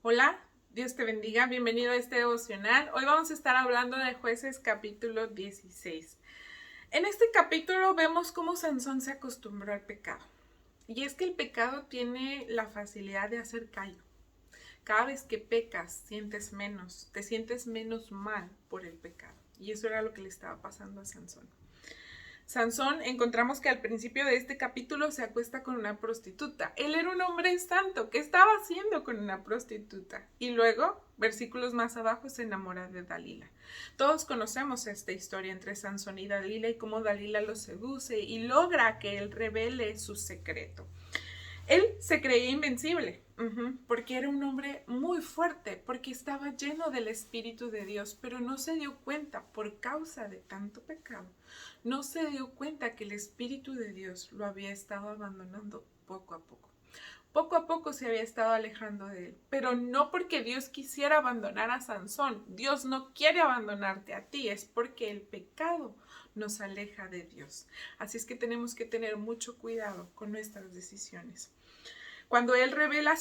Hola, Dios te bendiga, bienvenido a este devocional. Hoy vamos a estar hablando de Jueces capítulo 16. En este capítulo vemos cómo Sansón se acostumbró al pecado. Y es que el pecado tiene la facilidad de hacer callo. Cada vez que pecas, te sientes menos mal por el pecado. Y eso era lo que le estaba pasando a Sansón. Sansón, encontramos que al principio de este capítulo se acuesta con una prostituta. Él era un hombre santo. ¿Qué estaba haciendo con una prostituta? Y luego, versículos más abajo, se enamora de Dalila. Todos conocemos esta historia entre Sansón y Dalila y cómo Dalila lo seduce y logra que él revele su secreto. Él se creía invencible, porque era un hombre muy fuerte, porque estaba lleno del Espíritu de Dios, pero no se dio cuenta, por causa de tanto pecado, no se dio cuenta que el Espíritu de Dios lo había estado abandonando poco a poco. Poco a poco se había estado alejando de él, pero no porque Dios quisiera abandonar a Sansón. Dios no quiere abandonarte a ti, es porque el pecado nos aleja de Dios. Así es que tenemos que tener mucho cuidado con nuestras decisiones. Cuando él revela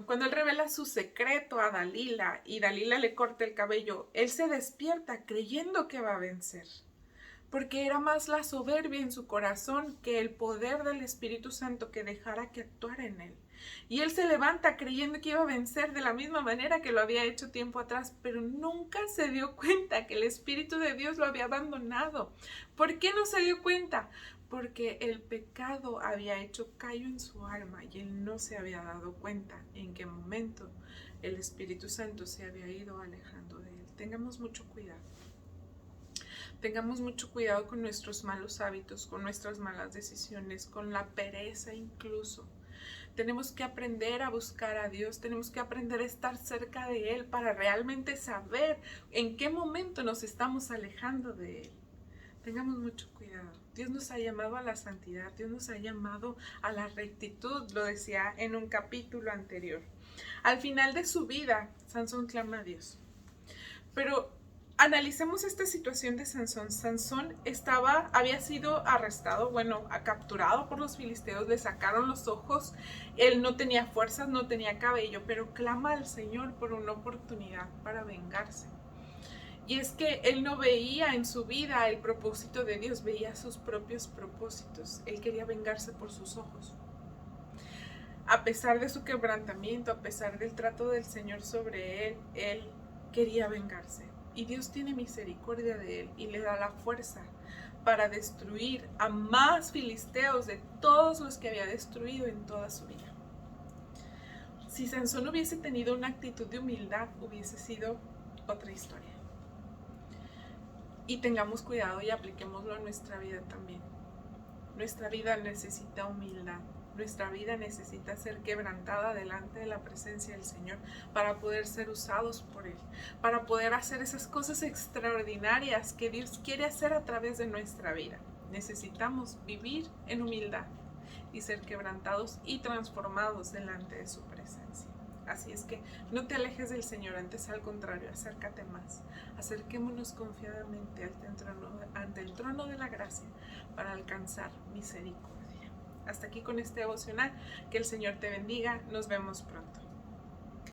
cuando él revela su secreto a Dalila y Dalila le corta el cabello, él se despierta creyendo que va a vencer, porque era más la soberbia en su corazón que el poder del Espíritu Santo que dejara que actuara en él. Y él se levanta creyendo que iba a vencer de la misma manera que lo había hecho tiempo atrás, pero nunca se dio cuenta que el Espíritu de Dios lo había abandonado. ¿Por qué no se dio cuenta? Porque el pecado había hecho callo en su alma y él no se había dado cuenta en qué momento el Espíritu Santo se había ido alejando de él. Tengamos mucho cuidado. Tengamos mucho cuidado con nuestros malos hábitos, con nuestras malas decisiones, con la pereza incluso. Tenemos que aprender a buscar a Dios, tenemos que aprender a estar cerca de Él para realmente saber en qué momento nos estamos alejando de Él. Tengamos mucho cuidado. Dios nos ha llamado a la santidad, Dios nos ha llamado a la rectitud, lo decía en un capítulo anterior. Al final de su vida, Sansón clama a Dios. Pero analicemos esta situación de Sansón. Sansón había sido arrestado, capturado por los filisteos, le sacaron los ojos, él no tenía fuerzas, no tenía cabello, pero clama al Señor por una oportunidad para vengarse. Y es que él no veía en su vida el propósito de Dios, veía sus propios propósitos. Él quería vengarse por sus ojos. A pesar de su quebrantamiento, a pesar del trato del Señor sobre él quería vengarse. Y Dios tiene misericordia de él y le da la fuerza para destruir a más filisteos de todos los que había destruido en toda su vida. Si Sansón hubiese tenido una actitud de humildad, hubiese sido otra historia. Y tengamos cuidado y apliquémoslo a nuestra vida también. Nuestra vida necesita humildad. Nuestra vida necesita ser quebrantada delante de la presencia del Señor para poder ser usados por Él, para poder hacer esas cosas extraordinarias que Dios quiere hacer a través de nuestra vida. Necesitamos vivir en humildad y ser quebrantados y transformados delante de su presencia. Así es que no te alejes del Señor, antes al contrario, acércate más. Acerquémonos confiadamente ante el trono de la gracia para alcanzar misericordia. Hasta aquí con este devocional. Que el Señor te bendiga. Nos vemos pronto.